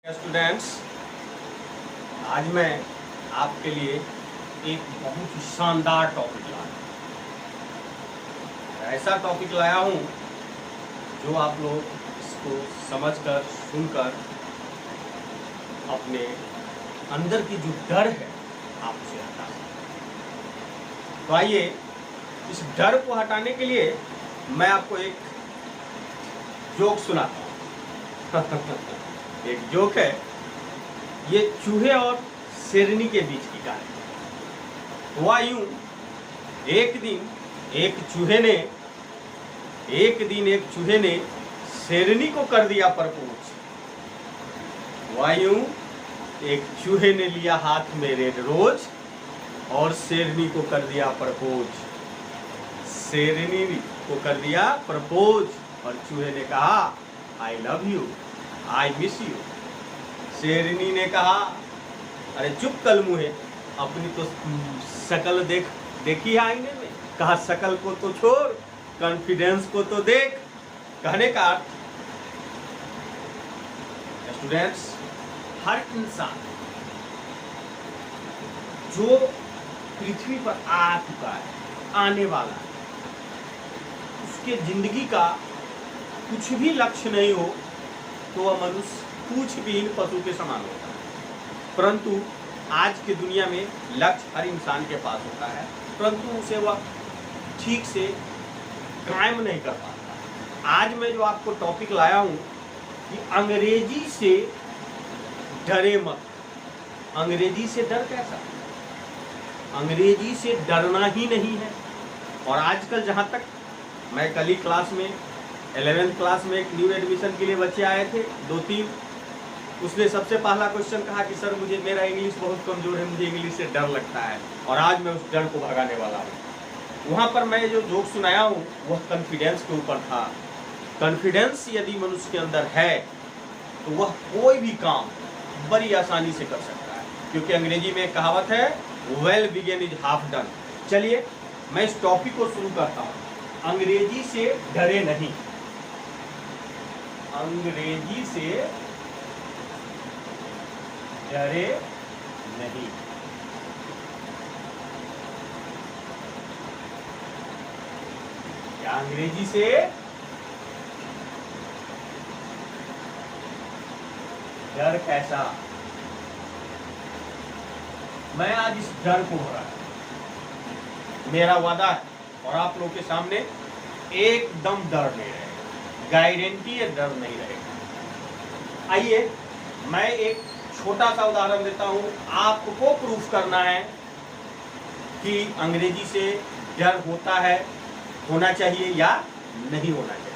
Students, आज मैं आपके लिए एक बहुत ही शानदार टॉपिक लाया हूँ। ऐसा टॉपिक लाया हूँ जो आप लोग इसको समझकर सुनकर अपने अंदर की जो डर है आप उसे हटा सकते। तो आइए इस डर को हटाने के लिए मैं आपको एक जोक सुनाता हूँ। एक जोक है, ये चूहे और शेरनी के बीच की कहानी। हुआ यूं, एक दिन एक चूहे ने शेरनी को कर दिया प्रपोज। हुआ यूं, एक चूहे ने लिया हाथ में रेड रोज और शेरनी को कर दिया प्रपोज। शेरनी को कर दिया प्रपोज और चूहे ने कहा I love you, I miss you. शेरनी ने कहा अरे चुप कल मुहे, अपनी तो शकल देखी है आईने में। कहा शकल को तो छोड़, कॉन्फिडेंस को तो देख। कहने का अर्थ स्टूडेंट्स, हर इंसान जो पृथ्वी पर आ चुका है, आने वाला है, उसके जिंदगी का कुछ भी लक्ष्य नहीं हो तो वह मनुष्य पूछबीन पशु के समान होता है। परंतु आज की दुनिया में लक्ष्य हर इंसान के पास होता है, परंतु उसे वह ठीक से कायम नहीं कर पाता। आज मैं जो आपको टॉपिक लाया हूँ कि अंग्रेजी से डरे मत। अंग्रेजी से डर कैसा? अंग्रेजी से डरना ही नहीं है। और आजकल जहाँ तक मैं कल ही क्लास में 11th क्लास में एक न्यू एडमिशन के लिए बच्चे आए थे, 2-3। उसने सबसे पहला क्वेश्चन कहा कि सर मेरा इंग्लिश बहुत कमज़ोर है, मुझे इंग्लिश से डर लगता है। और आज मैं उस डर को भगाने वाला हूँ। वहाँ पर मैं जो जोक सुनाया हूँ वह कॉन्फिडेंस के ऊपर था। कॉन्फिडेंस यदि मनुष्य के अंदर है तो वह कोई भी काम बड़ी आसानी से कर सकता है, क्योंकि अंग्रेजी में एक कहावत है well begun is half done. चलिए मैं इस टॉपिक को शुरू करता हूँ। अंग्रेजी से डरे नहीं। अंग्रेजी से डरे नहीं। क्या अंग्रेजी से डर कैसा? मैं आज इस डर को हो रहा है, मेरा वादा है, और आप लोगों के सामने एकदम डर नहीं रहेगा, गारंटी है डर नहीं रहेगा। आइए मैं एक छोटा सा उदाहरण देता हूँ। आपको प्रूफ करना है कि अंग्रेजी से डर होना चाहिए या नहीं होना चाहिए।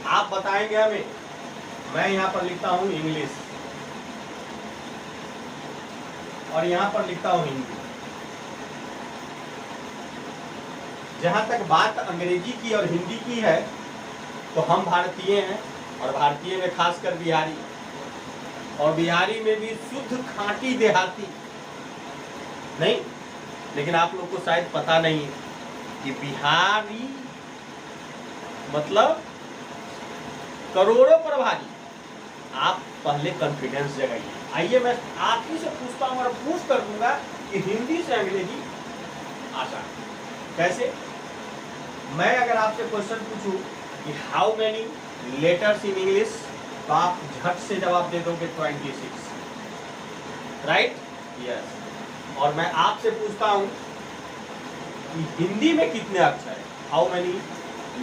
आप बताएंगे हमें। मैं यहाँ पर लिखता हूँ इंग्लिश और यहाँ पर लिखता हूँ हिंदी। जहाँ तक बात अंग्रेजी की और हिंदी की है तो हम भारतीय हैं, और भारतीय में खासकर बिहारी, और बिहारी में भी शुद्ध खांटी देहाती नहीं। लेकिन आप लोग को शायद पता नहीं है कि बिहारी मतलब करोड़ों पर भारी। आप पहले कॉन्फिडेंस जगाइए। आइए मैं आप ही से पूछता हूँ और प्रूफ कर दूंगा कि हिंदी से अंग्रेजी आसान। कैसे? मैं अगर आपसे क्वेश्चन पूछूं कि how many letters in English, तो आप झट से जवाब दे दोगे 26, राइट? यस। और मैं आपसे पूछता हूं कि हिंदी में कितने अक्षर है, how many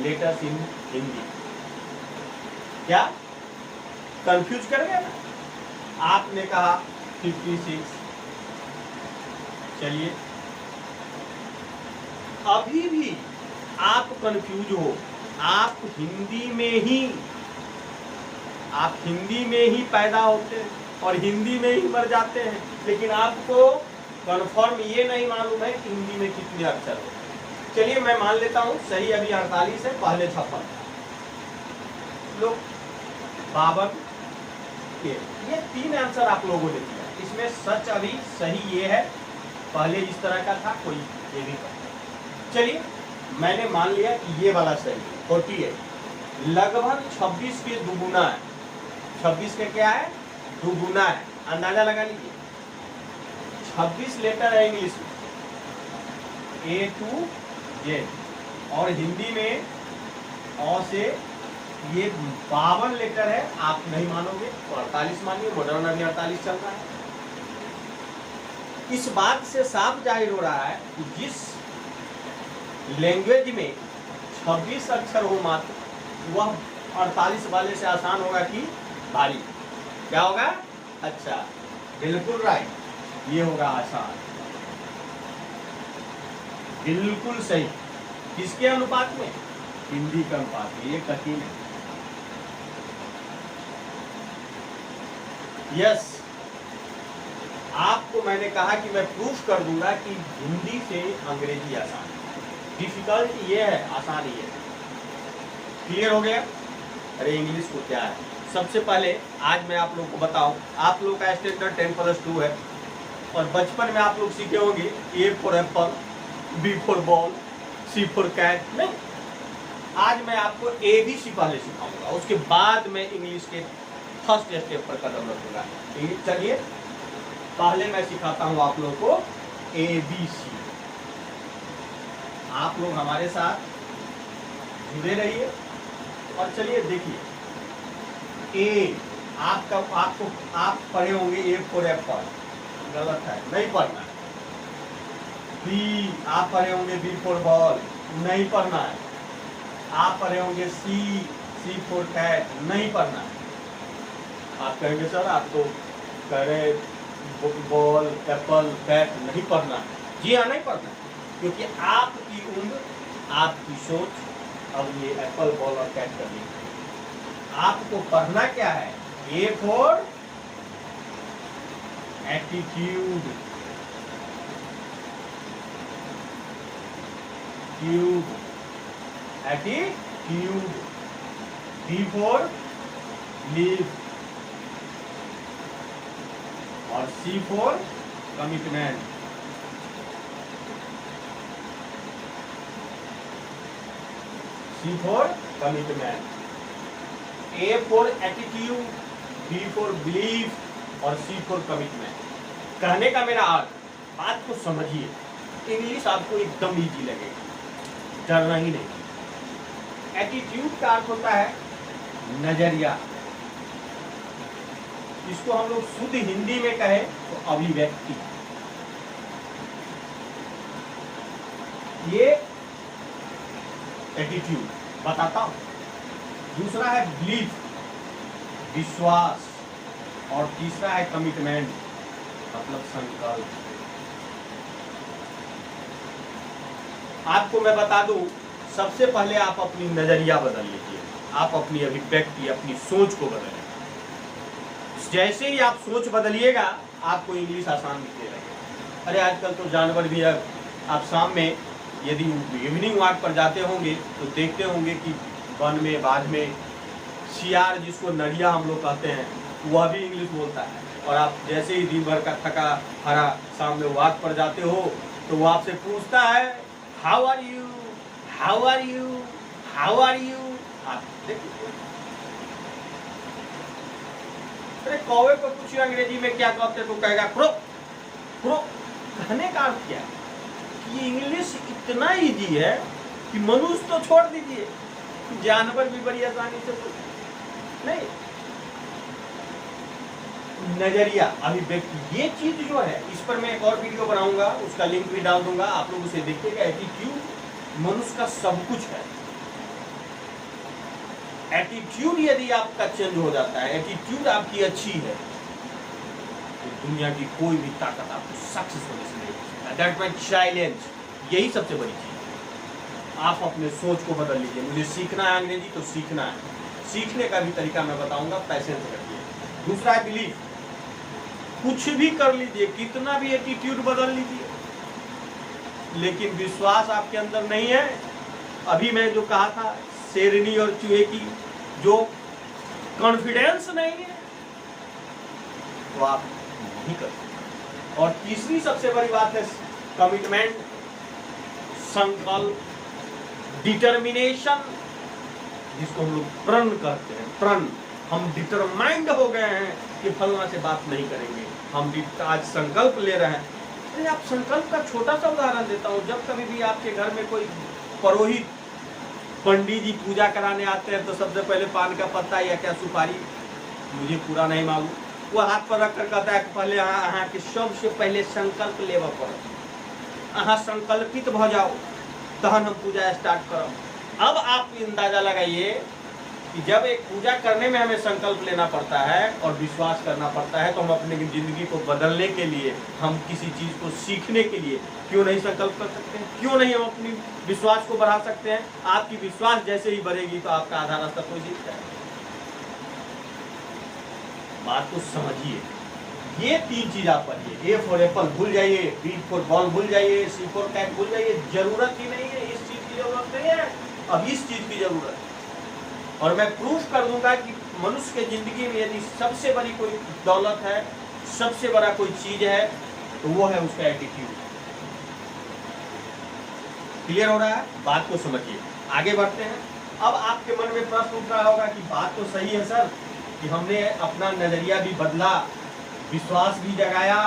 letters in Hindi, क्या कंफ्यूज कर गया ना? आपने कहा 56। चलिए अभी भी आप कंफ्यूज हो। आप हिंदी में ही पैदा होते हैं और हिंदी में ही मर जाते हैं, लेकिन आपको कन्फर्म ये नहीं मालूम है कि हिंदी में कितने अक्षर होते हैं। चलिए मैं मान लेता हूँ सही अभी 48 है, पहले 56 लोग 52 के। ये 3 आंसर आप लोगों ने दिया। इसमें सच अभी सही ये है, पहले इस तरह का था, कोई ये भी था। चलिए मैंने मान लिया कि ये वाला सही है 48। लगभग 26 के दुगुना है। 26 का क्या है, दुगुना है। अंदाजा लगा लीजिए, 26 लेटर है इंग्लिश में, A to Z, और हिंदी में अ से ये 52 लेटर है। आप नहीं मानोगे तो 48 मानिए, मॉडर्न अभी 48 चल रहा है। इस बात से साफ जाहिर हो रहा है कि जिस लैंग्वेज में 26 अक्षर हो मात्र, वह 48 वाले से आसान होगा कि भारी। क्या होगा? अच्छा, बिल्कुल राइट, ये होगा आसान, बिल्कुल सही। किसके अनुपात में? हिंदी के अनुपात में। ये कठिन है। यस, आपको मैंने कहा कि मैं प्रूफ कर दूंगा कि हिंदी से अंग्रेजी आसान है। डिफिकल्ट ये है, आसान ये है। क्लियर हो गया? अरे इंग्लिश को क्या है, सबसे पहले आज मैं आप लोग को बताऊं, आप लोग का स्टैंडर्ड 10+2 है, और बचपन में आप लोग सीखे होंगे A for apple, B for ball, C for cat. नहीं, आज मैं आपको ABC पहले सिखाऊंगा, उसके बाद मैं इंग्लिश के फर्स्ट स्टेप पर कदम रखूंगा। चलिए पहले मैं सिखाता हूं आप लोगों को ABC। आप लोग हमारे साथ जुड़े रहिए और चलिए देखिए। ए, आप पढ़े होंगे A फॉर एप्पल, गलत है, नहीं पढ़ना है। बी, आप पढ़े होंगे B फॉर बॉल, नहीं पढ़ना है। आप पढ़े होंगे C फॉर कैट, नहीं पढ़ना है। आप कहेंगे सर आप तो कह रहे बॉल, एप्पल, कैट, नहीं पढ़ना है। जी हाँ, नहीं पढ़ना है, क्योंकि आपकी उम्र, आपकी सोच अब ये एप्पल, बॉल और कैट करनी है। आपको पढ़ना क्या है? A for attitude, tube, attitude. B for leave, और C for commitment. C for commitment. A for attitude, B for belief और C फॉर कमिटमेंट। कहने का मेरा अर्थ, बात को समझिए, इंग्लिश आपको एकदम इजी लगेगी, डरना ही नहीं। एटीट्यूड का अर्थ होता है नजरिया। इसको हम लोग शुद्ध हिंदी में कहें तो अभिव्यक्ति। ये एटीट्यूड बताता हूं। दूसरा है बिलीफ, विश्वास, और तीसरा है कमिटमेंट, मतलब संकल्प। आपको मैं बता दूं, सबसे पहले आप अपनी नजरिया बदल लीजिए, आप अपनी अभिव्यक्ति, अपनी सोच को बदलें। जैसे ही आप सोच बदलिएगा, आपको इंग्लिश आसान दिखने लगेगा। अरे आजकल तो जानवर भी है, आप शाम में यदि इवनिंग वॉक पर जाते होंगे तो देखते होंगे कि वन में, बाग में सियार, जिसको नरिया हम लोग कहते हैं, वह भी इंग्लिश बोलता है। और आप जैसे ही दिन भर का थका हरा शाम में वॉक पर जाते हो तो वो आपसे पूछता है how are you, how are you, how are you. आप देखिए, अरे कौवे को पूछिए अंग्रेजी में क्या कहते हैं तो कहेगा क्रो क्रो। कहने का अर्थ क्या है कि इंग्लिश इतना इजी है कि मनुष्य तो छोड़ दीजिए, जानवर भी बड़ी आसानी से नहीं। नजरिया, अभिव्यक्ति, ये चीज जो है, इस पर मैं एक और वीडियो बनाऊंगा, उसका लिंक भी डाल दूंगा, आप लोग उसे देखिएगा। एटीट्यूड मनुष्य का सब कुछ है। एटीट्यूड यदि आपका चेंज हो जाता है, एटीट्यूड आपकी अच्छी है, तो दुनिया की कोई भी ताकत आपको सक्सेस होने से नहीं सकता। दैट मीन्स चैलेंज, यही सबसे बड़ी चीज है। आप अपने सोच को बदल लीजिए। मुझे सीखना है अंग्रेजी तो सीखना है, सीखने का भी तरीका मैं बताऊंगा, पैसेंस रखिए। दूसरा है बिलीफ, कुछ भी कर लीजिए, कितना भी एटीट्यूड बदल लीजिए, लेकिन विश्वास आपके अंदर नहीं है। अभी मैं जो कहा था शेरनी और चूहे की, जो कॉन्फिडेंस नहीं है, तो आप नहीं कर सकते। और तीसरी सबसे बड़ी बात है कमिटमेंट, संकल्प, डिटर्मिनेशन, जिसको हम लोग प्रण कहते हैं। प्रण हम डिटरमाइंड हो गए हैं कि फलना से बात नहीं करेंगे, हम आज संकल्प ले रहे हैं। अरे आप संकल्प का छोटा सा उदाहरण देता हूँ, जब कभी भी आपके घर में कोई पुरोहित पंडित जी पूजा कराने आते हैं तो सबसे पहले पान का पत्ता या क्या सुपारी, मुझे पूरा नहीं मालूम, वो हाथ पर रख कर कहता है कि पहले अहाँ के सबसे पहले संकल्प लेवा पड़त, अहाँ संकल्पित भ जाओ तहन हम पूजा स्टार्ट करब। अब आप अंदाजा लगाइए कि जब एक पूजा करने में हमें संकल्प लेना पड़ता है और विश्वास करना पड़ता है, तो हम अपनी ज़िंदगी को बदलने के लिए, हम किसी चीज़ को सीखने के लिए क्यों नहीं संकल्प कर सकते हैं? क्यों नहीं हम अपनी विश्वास को बढ़ा सकते हैं? आपकी विश्वास जैसे ही बढ़ेगी तो आपका आधा रास्ता कोई जीत जाएगा। बात को समझिए, ये 3 चीज आप पढ़िए। A फॉर एप्पल भूल जाइए, B फॉर बॉल भूल जाइए, C फॉर कैट भूल जाइए। जरूरत ही नहीं है, इस चीज की जरूरत नहीं है, अब इस चीज की जरूरत है। और मैं प्रूफ कर दूंगा कि मनुष्य के जिंदगी में यदि सबसे बड़ी कोई दौलत है, सबसे बड़ा कोई चीज है, तो वो है उसका एटीट्यूड। क्लियर हो रहा है? बात को समझिए, आगे बढ़ते हैं। अब आपके मन में प्रश्न उठ रहा होगा कि बात तो सही है सर, कि हमने अपना नजरिया भी बदला, विश्वास भी जगाया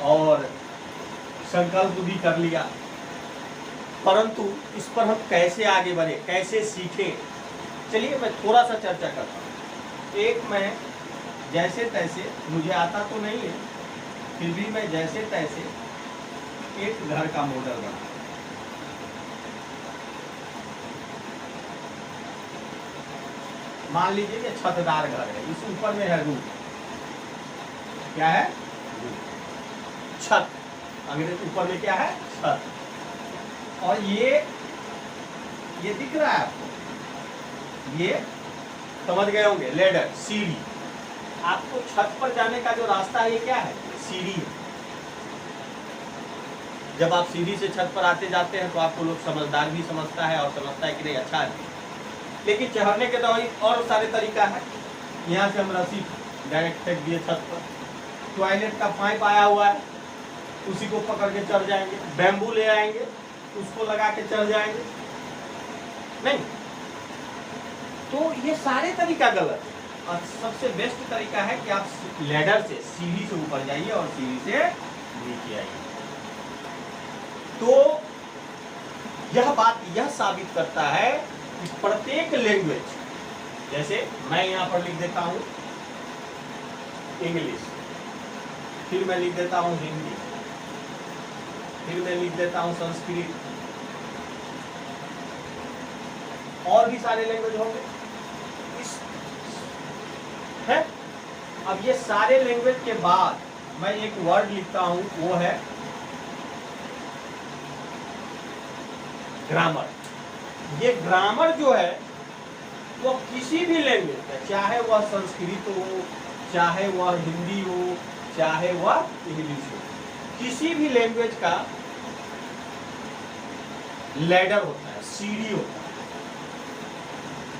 और संकल्प भी कर लिया, परंतु इस पर हम कैसे आगे बढ़े, कैसे सीखें? चलिए मैं थोड़ा सा चर्चा करता हूँ। एक मैं जैसे तैसे, मुझे आता तो नहीं है, फिर भी मैं जैसे तैसे एक घर का मॉडल बना। मान लीजिए कि छतदार घर है, इस ऊपर में है रूफ। क्या है? छत। अंग्रेजी ऊपर में क्या है? छत। और ये दिख रहा है आपको, ये समझ गए होंगे, लेडर, सीढ़ी। आपको छत पर जाने का जो रास्ता है, ये क्या है? सीढ़ी है। जब आप सीढ़ी से छत पर आते जाते हैं तो आपको लोग समझदार भी समझता है और समझता है कि नहीं अच्छा है, लेकिन चढ़ने के दौरान और सारे तरीका है। यहाँ से हम रस्सी डायरेक्ट फेंक दिए छत पर, टॉयलेट का पाइप आया हुआ है, उसी को पकड़ के चढ़ जाएंगे, बैम्बू ले आएंगे, उसको लगा के चढ़ जाएंगे, नहीं। तो ये सारे तरीका गलत है। और सबसे बेस्ट तरीका है कि आप लैडर से, सीढ़ी से ऊपर जाइए और सीढ़ी से नीचे आइए। तो यह बात यह साबित करता है कि प्रत्येक लैंग्वेज, जैसे मैं यहाँ पर लिख देता हूँ इंग्लिश, फिर मैं लिख देता हूँ हिंदी, फिर मैं लिख देता हूँ संस्कृत, और भी सारे लैंग्वेज होंगे इस है। अब ये सारे लैंग्वेज के बाद मैं एक वर्ड लिखता हूँ, वो है ग्रामर। ये ग्रामर जो है वो किसी भी लैंग्वेज का, चाहे वह संस्कृत हो, चाहे वह हिंदी हो, चाहे वह इंग्लिश हो, किसी भी लैंग्वेज का लैडर होता है, सीढ़ी होता है।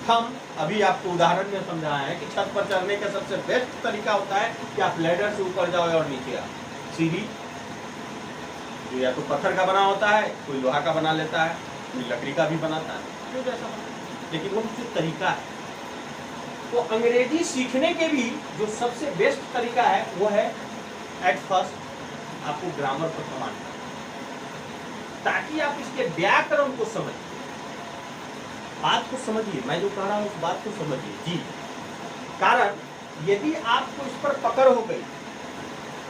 हम अभी आपको उदाहरण में समझाए हैं कि छत पर चढ़ने का सबसे बेस्ट तरीका होता है कि आप लैडर से ऊपर जाओ और नीचे आओ। सीढ़ी जो या तो पत्थर का बना होता है, कोई लोहा का बना लेता है, कोई लकड़ी का भी बनाता है, जो जैसा बना, लेकिन वो जो तरीका है। तो अंग्रेजी सीखने के भी जो सबसे बेस्ट तरीका है वो है एट फर्स्ट आपको ग्रामर पर कमांड करना, ताकि आप इसके व्याकरण को समझिए। बात को समझिए, मैं जो कह रहा हूँ उस बात को समझिए जी। कारण यदि आपको इस पर पकड़ हो गई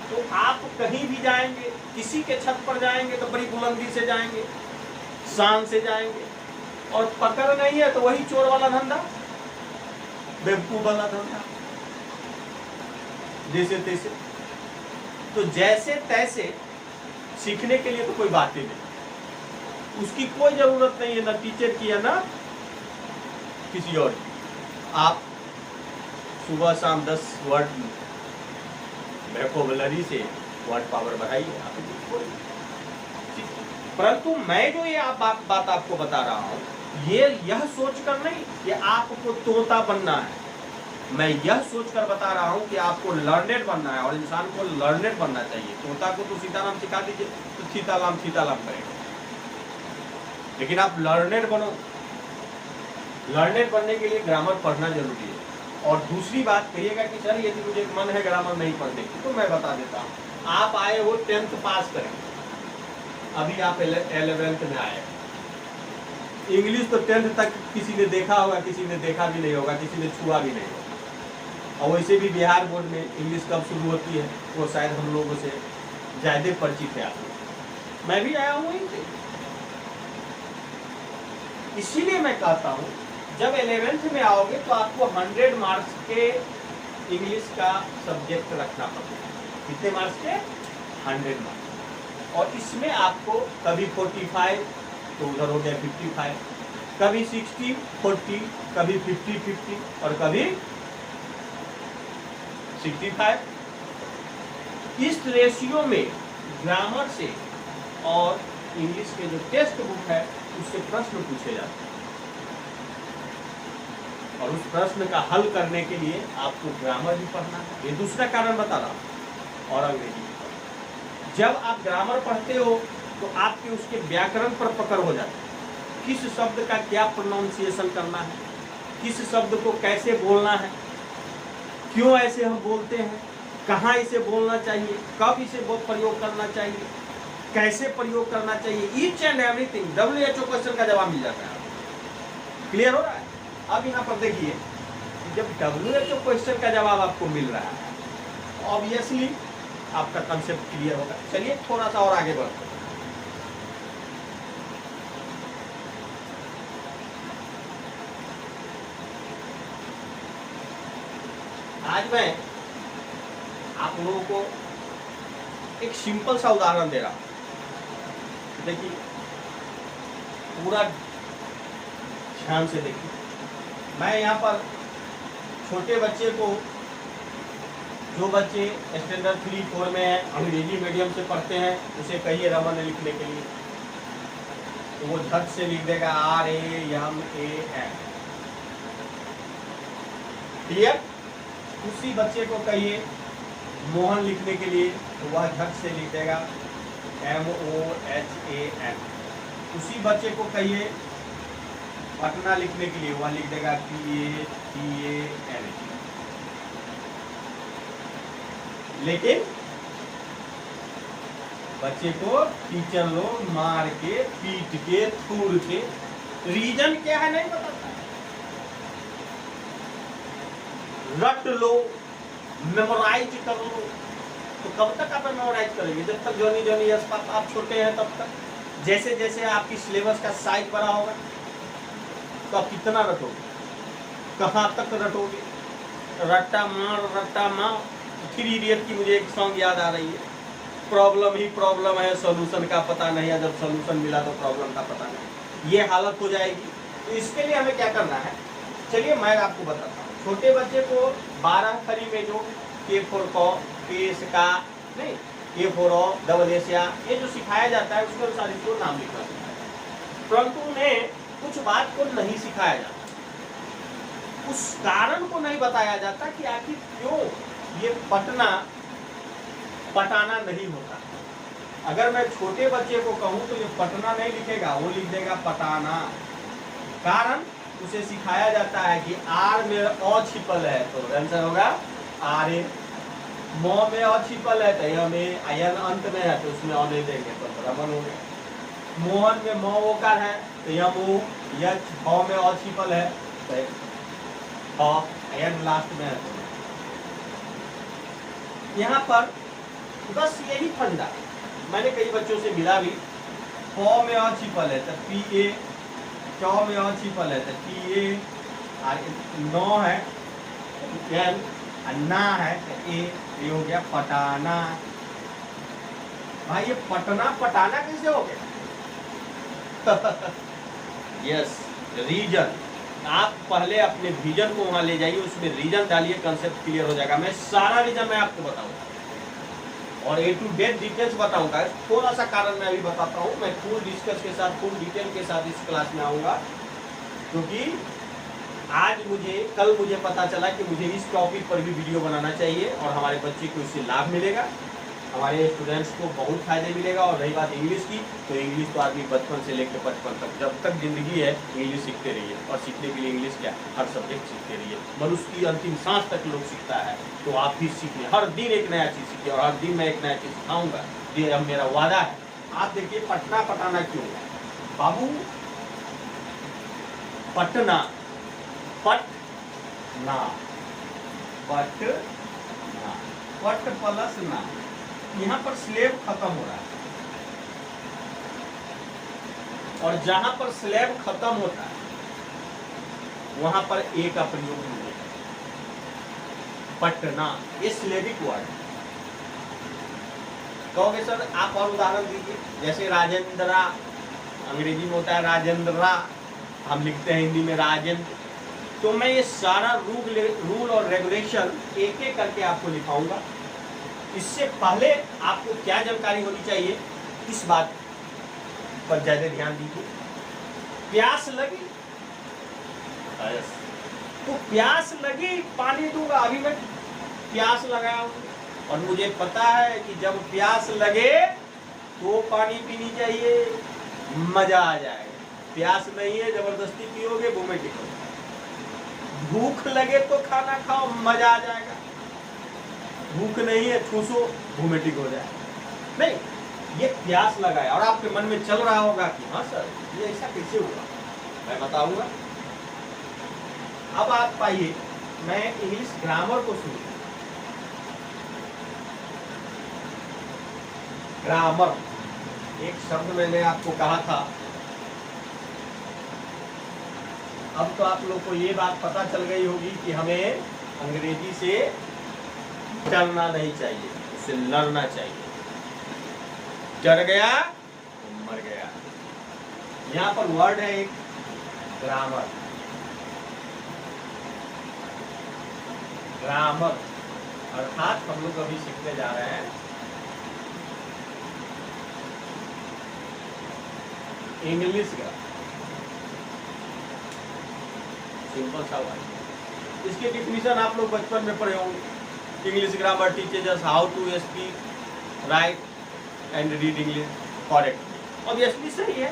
तो आप कहीं भी जाएंगे, किसी के छत पर जाएंगे तो बड़ी बुलंदी से जाएंगे, शान से जाएंगे, और पकड़ नहीं है तो वही चोर वाला धंधा, बेवकूफ वाला धंधा, जैसे तैसे। तो जैसे तैसे सीखने के लिए तो कोई बात ही नहीं, उसकी कोई जरूरत नहीं है, ना टीचर की है ना किसी और की। आप सुबह शाम 10 वर्ड वोकैबुलरी से वर्ड पावर बढ़ाइए, आप। परंतु मैं जो ये बात आपको बता रहा हूँ, ये यह सोचकर नहीं कि आपको तोता बनना है, मैं यह सोचकर बता रहा हूँ कि आपको लर्नेड बनना है, और इंसान को लर्नेड बनना चाहिए। तोता को तो सीताराम सिखा दीजिए तो सीताराम करेगा, लेकिन आप लर्नेड बनो। लर्नेड बनने के लिए ग्रामर पढ़ना जरूरी है। और दूसरी बात कहिएगा कि सर यदि मुझे मन है ग्रामर नहीं पढ़ने की, तो मैं बता देता हूँ। आप आए हो 10th पास करें, अभी आप 11th में आए, इंग्लिश तो 10th तक किसी ने देखा होगा, किसी ने देखा भी नहीं होगा, किसी ने छुआ भी नहीं होगा। और वैसे भी बिहार बोर्ड में इंग्लिश कब शुरू होती है वो शायद हम लोगों से ज़्यादा परिचित है आपको। मैं भी आया हूँ वहीं से, इसीलिए मैं कहता हूँ जब 11th में आओगे तो आपको 100 मार्क्स के इंग्लिश का सब्जेक्ट रखना पड़ेगा। कितने मार्क्स के? 100 मार्क्स। और इसमें आपको कभी 45 तो उधर हो गया 55, कभी 60 40, कभी 50 50 और कभी 65। इस रेशियो में ग्रामर से और इंग्लिश के जो टेक्स्ट बुक है उससे प्रश्न पूछे जाते हैं, और उस प्रश्न का हल करने के लिए आपको ग्रामर भी पढ़ना है। ये दूसरा कारण बता रहा हूँ। और अंग्रेजी भी पढ़ना। जब आप ग्रामर पढ़ते हो तो आपके उसके व्याकरण पर पकड़ हो जाता है, किस शब्द का क्या प्रोनाउंसिएशन करना है, किस शब्द को कैसे बोलना है, क्यों ऐसे हम बोलते हैं, कहाँ इसे बोलना चाहिए, कब इसे प्रयोग करना चाहिए, कैसे प्रयोग करना चाहिए, each and everything WHO question का जवाब मिल जाता है। क्लियर हो रहा है? अब यहाँ पर देखिए, जब WHO क्वेश्चन का जवाब आपको मिल रहा है, ऑब्वियसली आपका कंसेप्ट क्लियर होगा। चलिए थोड़ा सा और आगे बढ़ते हैं। आज मैं आप लोगों को एक सिंपल सा उदाहरण दे रहा हूं। देखिए, पूरा ध्यान से देखिए। मैं यहाँ पर छोटे बच्चे को, जो बच्चे स्टैंडर्ड 3 4 में हैं, अंग्रेजी मीडियम से पढ़ते हैं, उसे कहिए रमन लिखने के लिए, तो वो झट से लिख देगा RAMAN। क्लियर? उसी बच्चे को कहिए मोहन लिखने के लिए, तो वह झट से लिख देगा MOHAN। उसी बच्चे को कहिए पटना लिखने के लिए, वह लिख देगा PATAN। लेकिन बच्चे को टीचर लोग मार के, पीट के, थूर के, रीजन क्या है नहीं बताता। रट लो, मेमोराइज कर लो। तो कब तक आप मेमोराइज करेंगे? जब तक जॉनी जॉनी यस पापा आप छोटे हैं तब तक। जैसे जैसे आपकी सिलेबस का साइज बड़ा होगा तो आप कितना रटोगे, कहाँ तक रटोगे? रट्टा मार। 3 इडियट की मुझे एक सॉन्ग याद आ रही है, प्रॉब्लम ही प्रॉब्लम है, सोल्यूशन का पता नहीं है, जब सोल्यूशन मिला तो प्रॉब्लम का पता नहीं। ये हालत हो जाएगी। तो इसके लिए हमें क्या करना है, चलिए मैं आपको बताता हूँ। छोटे बच्चे को 12 खरी में जो K for कौ, केस का नहीं, K for डबल एस या ये जो सिखाया जाता है उसके अनुसार इसको नाम लिखना सिखाया जाता है। परंतु उन्हें कुछ बात को नहीं सिखाया जाता, उस कारण को नहीं बताया जाता कि आखिर क्यों ये पटाना नहीं होता। अगर मैं छोटे बच्चे को कहूँ तो ये पटना नहीं लिखेगा, वो लिख देगा पटाना। कारण उसे सिखाया जाता है कि आर में अ छिपल है तो आंसर होगा RA। मौ में अ छिपल है तो यह में आयन अंत में है तो उसमें अ नहीं देंगे तो रमन हो गया। मोहन में मौ ओकार है तो यह मुँह, यह छ में अ छिपल है तो आयन लास्ट में है। यहाँ पर बस यही फंडा मैंने कई बच्चों से मिला भी। प में अ छिपल है तो PA, च में अ छिपल है तो TA, नौ है N, ना है तो A, ये हो गया पटाना। भाई ये पटाना कैसे हो गया? Yes, reason. आप पहले अपने विजन को वहां ले जाइए, उसमें रीजन डालिए, कंसेप्ट क्लियर हो जाएगा। मैं सारा रीजन मैं आपको बताऊंगा और A to Z डिटेल्स बताऊंगा। थोड़ा सा कारण मैं अभी बताता हूँ, मैं फुल डिस्कस के साथ, फुल डिटेल के साथ इस क्लास में आऊंगा, क्योंकि कल मुझे पता चला कि मुझे इस टॉपिक पर भी वीडियो बनाना चाहिए और हमारे बच्चे को इससे लाभ मिलेगा। हमारे स्टूडेंट्स को बहुत फायदे मिलेगा। और रही बात इंग्लिश की, तो इंग्लिश तो आदमी बचपन से लेकर 55 तक, जब तक जिंदगी है इंग्लिश सीखते रहिए। और सीखने के लिए इंग्लिश क्या, हर सब्जेक्ट सीखते रहिए। मनुष्य की अंतिम सांस तक लोग सीखता है, तो आप भी सीखिए, हर दिन एक नया चीज़ सीखिए। और हर दिन मैं एक नया चीज़ सिखाऊंगा, ये अब मेरा वादा है। आप देखिए पटना पटाना क्यों बाबू, पटना, पटना, पटना, पट प्लस ना, यहाँ पर स्लेब खत्म हो रहा है। और जहां पर स्लेब खत्म होता है वहां पर ए का प्रयोग नहीं है। पटना ये स्लेबिक वर्ड है। कहोगे सर आप और उदाहरण दीजिए, जैसे राजेंद्रा, अंग्रेजी में होता है राजेंद्रा, हम लिखते हैं हिंदी में राजेंद्र। तो मैं ये सारा रूल और रेगुलेशन एक एक करके आपको लिखाऊंगा। इससे पहले आपको क्या जानकारी होनी चाहिए, इस बात पर ज्यादा ध्यान दीजिए। प्यास लगी, तो प्यास लगी पानी दूंगा। अभी मैं प्यास लगाया हूं और मुझे पता है कि जब प्यास लगे तो पानी पीनी चाहिए, मजा आ जाएगा। प्यास नहीं है जबरदस्ती पियोगे वोमिटिंग हो जाएगा। भूख लगे तो खाना खाओ, मजा आ जाएगा। भूख नहीं है ठूसो, वोमिटिंग हो जाएगा। नहीं, ये प्यास लगा है और आपके मन में चल रहा होगा कि हाँ सर ये ऐसा कैसे हुआ, मैं बताऊंगा। अब आप पाइए, मैं इंग्लिश ग्रामर को सुनिए। ग्रामर एक शब्द मैंने आपको कहा था। अब तो आप लोग को ये बात पता चल गई होगी कि हमें अंग्रेजी से डरना नहीं चाहिए, उससे लड़ना चाहिए। डर गया तो मर गया। यहाँ पर वर्ड है एक ग्रामर। ग्रामर अर्थात हम लोग अभी सीखने जा रहे हैं इंग्लिश ग्रामर। सिंपल सा वर्ड। इसके डिफिनीशन आप लोग बचपन में पढ़े होंगे। English grammar teaches us how to speak, write and read English correct. Obviously सही है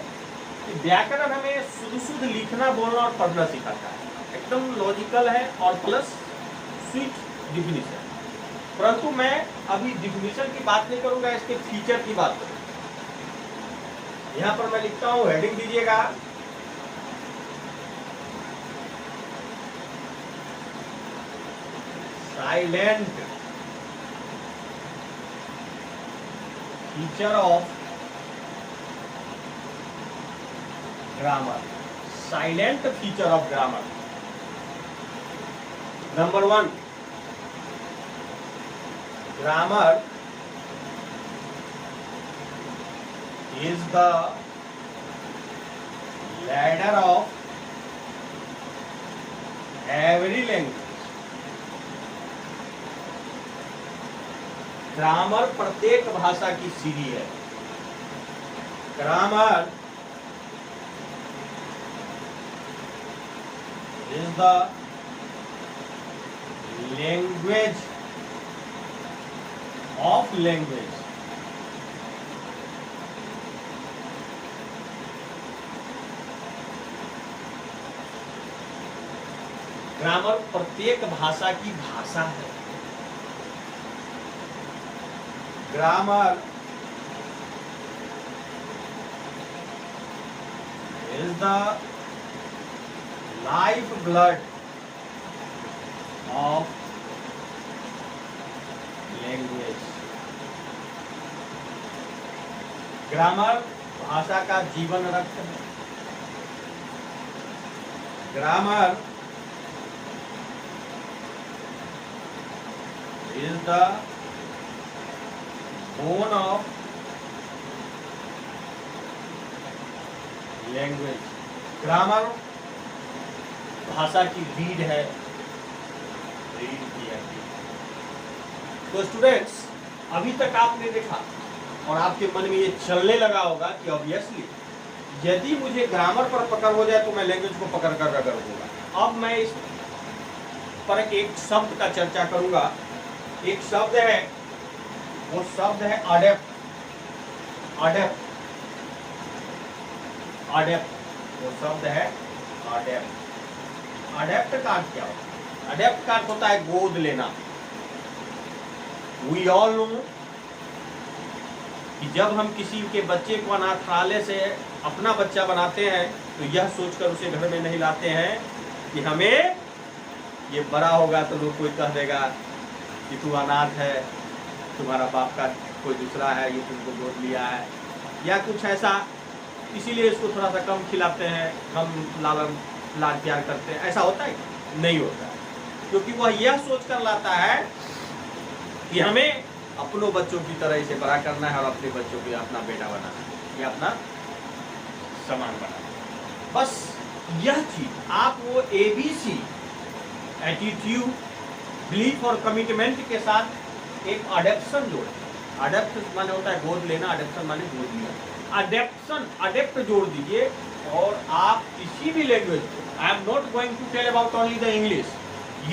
कि व्याकरण हमें शुद्ध लिखना, बोलना और पढ़ना सिखाता है। एकदम लॉजिकल है और प्लस स्वीट डिफिनीशन। परंतु मैं अभी डिफिनीशन की बात नहीं करूंगा, इसके फीचर की बात करूंगा। यहां पर मैं लिखता हूं, हेडिंग दीजिएगा silent feature of grammar. Silent feature of grammar. Number 1, grammar is the ladder of every language। Grammar प्रत्येक भाषा की सीढ़ी है। Grammar is the language of language। Grammar प्रत्येक भाषा की भाषा है। Grammar is the life blood of language। Grammar भाषा का जीवन रक्त है। Grammar is the bone of language। Grammar भाषा की रीढ़ है, रीढ़ की हड्डी। तो स्टूडेंट्स, अभी तक आपने देखा और आपके मन में ये चलने लगा होगा कि ऑब्वियसली यदि मुझे ग्रामर पर पकड़ हो जाए तो मैं लैंग्वेज को पकड़ कर रगड़ दूंगा। अब मैं इस पर एक शब्द का चर्चा करूंगा। एक शब्द है वो शब्द है अडेप्ट। अडेप्ट, अडेप्ट, वो शब्द है अडेप्ट। अडेप्ट का अर्थ क्या होता है? अडेप्ट का अर्थ होता है गोद लेना। वी ऑल नो कि जब हम किसी के बच्चे को अनाथालय से अपना बच्चा बनाते हैं तो यह सोचकर उसे घर में नहीं लाते हैं कि हमें ये बड़ा होगा तो लोग कोई कह देगा कि तू अनाथ है, तुम्हारा बाप का कोई दूसरा है, ये तुमको गोद लिया है, या कुछ ऐसा, इसीलिए इसको थोड़ा सा कम खिलाते हैं, कम लाड प्यार करते हैं। ऐसा होता है? नहीं होता है, क्योंकि वह यह सोचकर लाता है कि हमें अपनों बच्चों की तरह इसे बड़ा करना है और अपने बच्चों को अपना बेटा बनाना है या अपना समान बनाना है। बस यह चीज आप वो ABC एटीट्यूड, बिलीफ और कमिटमेंट के साथ एक अडेप्शन जोड़ें। अडेप्ट माने होता है गोद लेना, अडेप्शन माने गोद लिया। अडेप्शन, अडेप्ट जोड़ दीजिए और आप किसी भी लैंग्वेज को, I am not going to tell about only the English,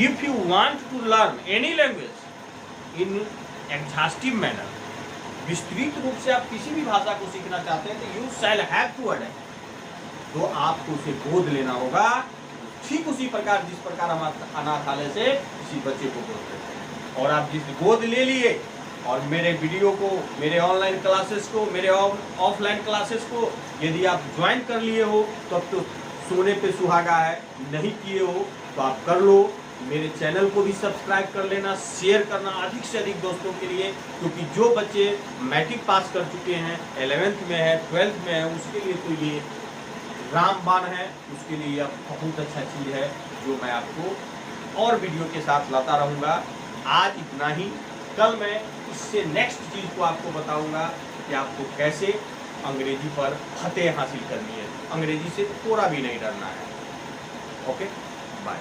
if you want to learn any language in exhaustive manner, विस्तृत रूप से आप किसी भी भाषा को सीखना चाहते हैं तो you shall have to adapt, तो आपको उसे गोद लेना होगा, ठीक उसी प्रकार जिस प्रकार हम अनाथालय से किसी बच्चे को गोद लेते हैं। और आप जिस गोद ले लिए और मेरे वीडियो को, मेरे ऑनलाइन क्लासेस को, मेरे ऑफलाइन क्लासेस को यदि आप ज्वाइन कर लिए हो तो अब तो सोने पे सुहागा है, नहीं किए हो तो आप कर लो। मेरे चैनल को भी सब्सक्राइब कर लेना, शेयर करना अधिक से अधिक दोस्तों के लिए, क्योंकि जो बच्चे मैट्रिक पास कर चुके हैं, 11th में है, 12th में है, उसके लिए तो ये रामबाण है, उसके लिए यह बहुत अच्छा चीज़ है जो मैं आपको और वीडियो के साथ लाता रहूँगा। आज इतना ही, कल मैं इससे नेक्स्ट चीज़ को आपको बताऊँगा कि आपको कैसे अंग्रेजी पर फतेह हासिल करनी है। अंग्रेजी से थोड़ा भी नहीं डरना है। Okay, bye.